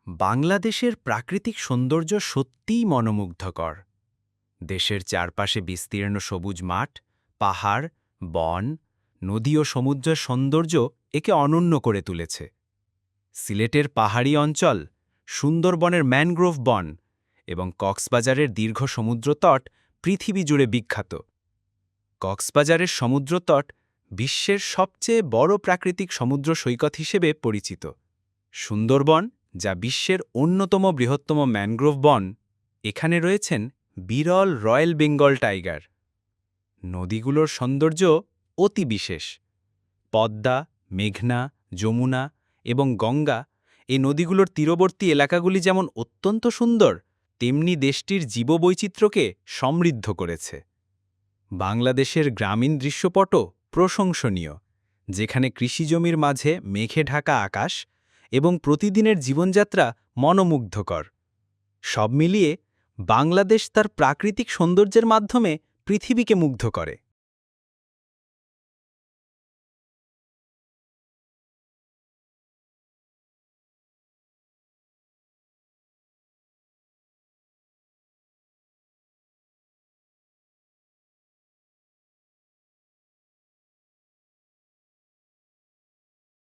বাংলাদেশের প্রাকৃতিক সৌন্দর্য সত্যিই মনোমুগ্ধকর। দেশের চারপাশে বিস্তীর্ণ সবুজ মাঠ, পাহাড়, বন, নদী ও সমুদ্রের সৌন্দর্য একে অনন্য করে তুলেছে। সিলেটের পাহাড়ি অঞ্চল, সুন্দরবনের ম্যানগ্রোভ বন এবং কক্সবাজারের দীর্ঘ সমুদ্রতট পৃথিবী জুড়ে বিখ্যাত। কক্সবাজারের সমুদ্রতট বিশ্বের সবচেয়ে বড় প্রাকৃতিক সমুদ্র সৈকত হিসেবে পরিচিত। সুন্দরবন, যা বিশ্বের অন্যতম বৃহত্তম ম্যানগ্রোভ বন, এখানে রয়েছেন বিরল রয়্যাল বেঙ্গল টাইগার। নদীগুলোর সৌন্দর্য অতি বিশেষ। পদ্মা, মেঘনা, যমুনা এবং গঙ্গা এই নদীগুলোর তীরবর্তী এলাকাগুলি যেমন অত্যন্ত সুন্দর, তেমনি দেশটির জীববৈচিত্র্যকে সমৃদ্ধ করেছে। বাংলাদেশের গ্রামীণ দৃশ্যপটও প্রশংসনীয়, যেখানে কৃষিজমির মাঝে মেঘে ঢাকা আকাশ এবং প্রতিদিনের জীবনযাত্রা মনোমুগ্ধকর। সব মিলিয়ে বাংলাদেশ তার প্রাকৃতিক সৌন্দর্যের মাধ্যমে পৃথিবীকে মুগ্ধ করে।